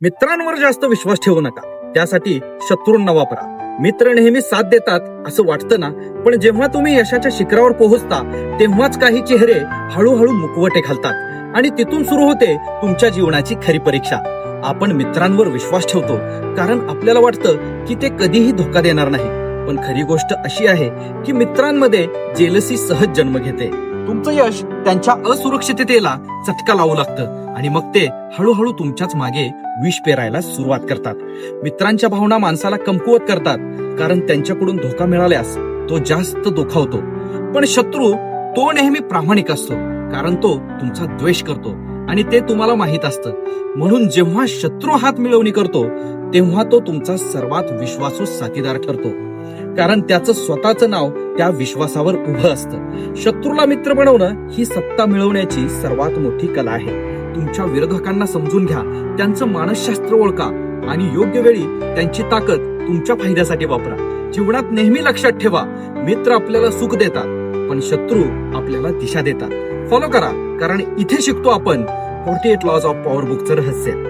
मित्रांवर जास्त विश्वास ठेवू नका, त्यासाठी शत्रूंना वापरा. मित्र नेहमी साथ देतात असं वाटतं ना, पण जेव्हा तुम्ही यशाच्या शिखरावर पोहोचता तेव्हाच काही चेहरे हळूहळू मुखवटे घालतात आणि तिथून सुरू होते तुमच्या जीवनाची खरी परीक्षा. आपण मित्रांवर विश्वास ठेवतो कारण आपल्याला वाटतं की ते कधीही धोका देणार नाही, पण खरी गोष्ट अशी आहे की मित्रांमध्ये जेलसी सहज जन्म घेते. तुमचं यश त्यांच्या असुरक्षिततेला चटका लावू लागतं आणि मग ते हळूहळू तुमच्याच मागे विष पेरायला सुरुवात करतात. मित्रांच्या भावना माणसाला कमकुवत करतात कारण त्यांच्याकडून धोका मिळाल्यास तो जास्त दुखावतो, पण शत्रू तो नेहमी प्रामाणिक असतो कारण तो तुमचा द्वेष करतो आणि ते तुम्हाला माहित असतं. म्हणून जेव्हा शत्रू हात मिळवणी करतो तेव्हा तो तुमचा सर्वात विश्वासू साथीदार ठरतो, कारण त्याचं स्वतःचं नाव त्या विश्वासावर उभं असतं. शत्रूला मित्र बनवणं ही सत्ता मिळवण्याची सर्वात मोठी कला आहे. तुमच्या विरोधकांना समजून घ्या, त्यांचं मानसशास्त्र ओळखा आणि योग्य वेळी त्यांची ताकद तुमच्या फायद्यासाठी वापरा. जीवनात नेहमी लक्षात ठेवा, मित्र आपल्याला सुख देतात पण शत्रू आपल्याला दिशा देतात. फॉलो करा, कारण इथे शिकतो आपण 48 लॉज ऑफ पॉवर बुकचं रहस्य.